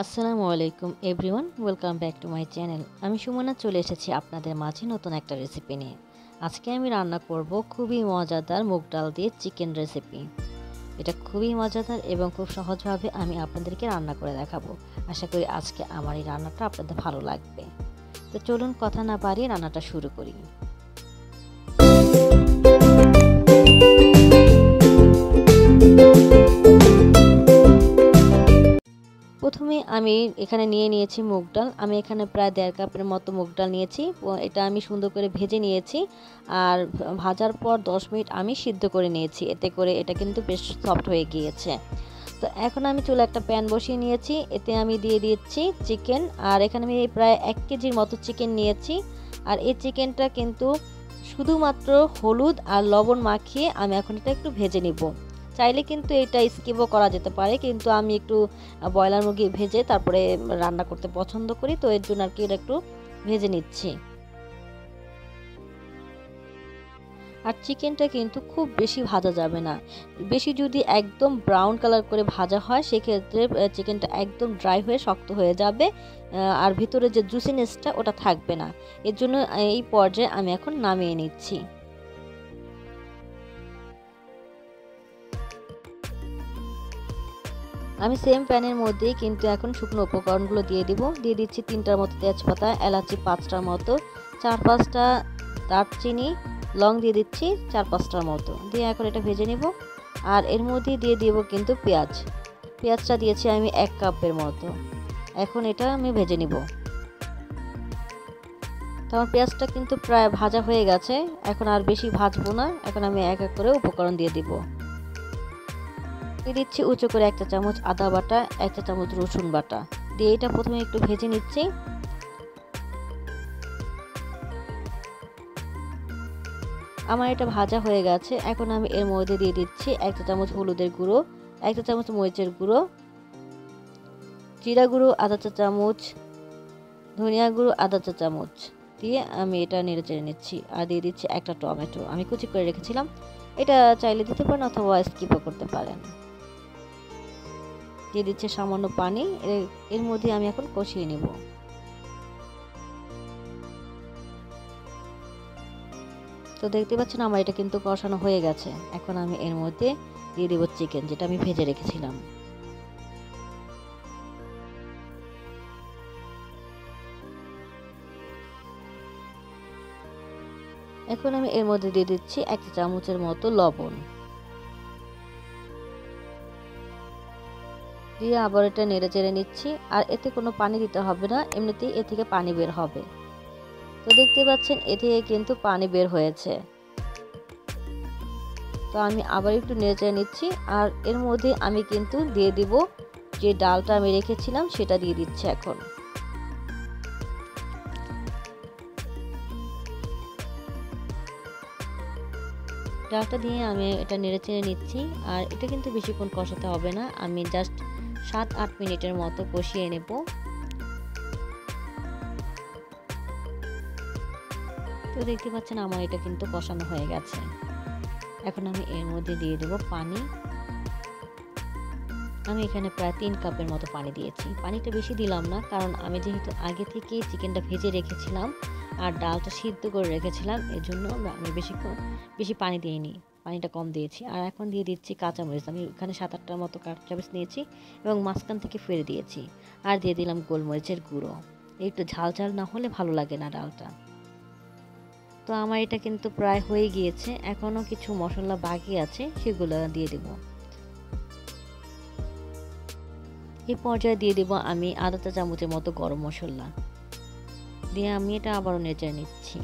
আসসালামু আলাইকুম everyone, welcome back to my channel. আমি সুমনা চলে এসেছি আপনাদের মাঝে নতুন একটা রেসিপি নিয়ে। আজকে আমি রান্না করব খুবই মজাদার মুগ ডাল দিয়ে চিকেন রেসিপি। এটা খুবই মজাদার এবং খুব সহজভাবে আমি আপনাদেরকে রান্না করে দেখাবো। আশা করি আজকে আমার এই রান্নাটা আপনাদের ভালো লাগবে। তো চলুন কথা না বাড়িয়ে রান্নাটা শুরু করি। প্রথমে আমি এখানে নিয়েছি মুগ ডাল। আমি এখানে প্রায় 1.5 কাপের মতো মুগ ডাল নিয়েছি। এটা আমি সুন্দর করে ভেজে নিয়েছি, আর ভাজার পর 10 মিনিট আমি সিদ্ধ করে নিয়েছি। এতে করে এটা কিন্তু বেশ সফট হয়ে গিয়েছে। তো এখন আমি চুলায় একটা প্যান বসিয়ে নিয়েছি। এতে আমি দিয়ে দিচ্ছি চিকেন, আর এখানে আমি প্রায় 1 কেজির মতো চিকেন নিয়েছি। আর এই চিকেনটা কিন্তু শুধুমাত্র হলুদ আর লবণ মাখিয়ে আমি এখন এটা একটু ভেজে নিব। চাইলে কিন্তু এটা স্কিপও করা যেতে পারে, কিন্তু আমি একটু ব্রয়লার মুরগি ভেজে তারপরে রান্না করতে পছন্দ করি, তো এর জন্য আর কি এটা একটু ভেজে নিচ্ছি। আর চিকেনটা কিন্তু খুব বেশি ভাজা যাবে না। বেশি যদি একদম ব্রাউন কালার করে ভাজা হয় সেক্ষেত্রে চিকেনটা একদম ড্রাই হয়ে শক্ত হয়ে যাবে, আর ভিতরে যে জুসিনেসটা ওটা থাকবে না। এর জন্য এই পর্যায়ে আমি এখন নামিয়ে নিচ্ছি। আমি সেম প্যানের মধ্যেই কিন্তু এখন শুকনো উপকরণগুলো দিয়ে দিচ্ছি 3টার মতো তেজপাতা, এলাচি 5টার মতো, 4-5টা দারচিনি, লং দিয়ে দিচ্ছি 4-5টার মতো, দিয়ে এখন এটা ভেজে নিব। আর এর মধ্যে দিয়ে দিব কিন্তু পেঁয়াজটা দিয়েছি আমি 1 কাপের মতো। এখন এটা আমি ভেজে নিব। তো আমার পেঁয়াজটা কিন্তু প্রায় ভাজা হয়ে গেছে, এখন আর বেশি ভাজবো না। এখন আমি এক এক করে উপকরণ দিয়ে দিব। দিয়ে দিচ্ছি উঁচু করে 1 চা চামচ আদা বাটা, 1 চা চামচ রসুন বাটা, দিয়ে এটা প্রথমে একটু ভেজে নিচ্ছি। আমার এটা ভাজা হয়ে গেছে। এখন আমি এর মধ্যে দিয়ে দিচ্ছি 1 চা চামচ হলুদের গুঁড়ো, 1 চা চামচ মরিচের গুঁড়ো, জিরা গুঁড়ো আধা চা চামচ, ধনিয়া গুঁড়ো আধা চা চামচ, দিয়ে আমি এটা নেড়ে চেড়ে নিচ্ছি। আর দিয়ে দিচ্ছি একটা টমেটো আমি কুচি করে রেখেছিলাম। এটা চাইলে দিতে পারেন অথবা স্কিপও করতে পারেন। দিয়ে দিচ্ছে সামান্য পানি। এর মধ্যে আমি এখন কষিয়ে নেব। তো দেখতে পাচ্ছেন আমার এটা কিন্তু কষানো হয়ে গেছে। এখন আমি এর মধ্যে দিয়ে দেব চিকেন, যেটা আমি ভেজে রেখেছিলাম। এখন আমি এর মধ্যে দিয়ে দিচ্ছি 1 চা চামচের মতো লবণ, দিয়ে আবার এটা নেড়ে চেড়ে নিচ্ছি। আর এতে কোনো পানি দিতে হবে না, এমনিতেই এ থেকে পানি বের হবে। তো দেখতে পাচ্ছেন এ থেকে কিন্তু পানি বের হয়েছে। তো আমি আবার একটু নেড়ে চেড়ে নিচ্ছি। আর এর মধ্যে আমি কিন্তু দিয়ে দিব যে ডালটা আমি রেখেছিলাম, সেটা দিয়ে দিচ্ছি এখন। ডালটা দিয়ে আমি এটা নেড়ে চেড়ে নিচ্ছি। আর এটা কিন্তু বেশিক্ষণ কষাতে হবে না, আমি জাস্ট 7-8 মিনিটের মতো কষিয়ে নেব। তো দেখতে পাচ্ছেন আমার এটা কিন্তু কষানো হয়ে গেছে। এখন আমি এর মধ্যে দিয়ে দেব পানি। আমি এখানে প্রায় 3 কাপের মতো পানি দিয়েছি। পানিটা বেশি দিলাম না, কারণ আমি যেহেতু আগে থেকেই চিকেনটা ভেজে রেখেছিলাম আর ডালটা সিদ্ধ করে রেখেছিলাম, এর জন্য আমি বেশি পানি দিইনি, পানিটা কম দিয়েছি। আর এখন দিয়ে দিচ্ছি কাঁচামরিচ। আমি এখানে 7-8টার মতো কাঁচামরিচ নিয়েছি এবং মাঝখান থেকে ফেলে দিয়েছি। আর দিয়ে দিলাম গোলমরিচের গুঁড়ো। একটু ঝাল ঝাল না হলে ভালো লাগে না ডালটা। তো আমার এটা কিন্তু প্রায় হয়ে গিয়েছে। এখনও কিছু মশলা বাকি আছে, সেগুলো দিয়ে দেব। এই পর্যায়ে দিয়ে দেব আমি আধা চা চামচের মতো গরম মশলা, দিয়ে আমি এটা আবারও নেড়ে নিচ্ছি।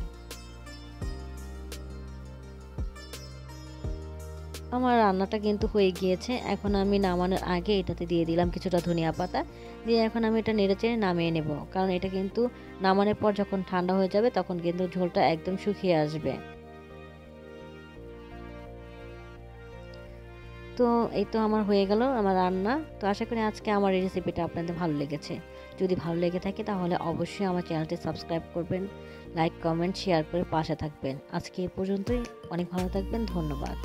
আমার রান্নাটা কিন্তু হয়ে গিয়েছে। এখন আমি নামানোর আগে এটাতে দিয়ে দিলাম কিছুটা ধনিয়া পাতা, দিয়ে এখন আমি এটা নেড়ে চেড়ে নামিয়ে নেব, কারণ এটা কিন্তু নামানোর পর যখন ঠান্ডা হয়ে যাবে তখন কিন্তু ঝোলটা একদম শুকিয়ে আসবে। তো এই তো আমার হয়ে গেল আমার রান্না। তো আশা করি আজকে আমার এই রেসিপিটা আপনাদের ভালো লেগেছে। যদি ভালো লেগে থাকে তাহলে অবশ্যই আমার চ্যানেলটি সাবস্ক্রাইব করবেন, লাইক কমেন্ট শেয়ার করে পাশে থাকবেন। আজকে এই পর্যন্তই। অনেক ভালো থাকবেন। ধন্যবাদ।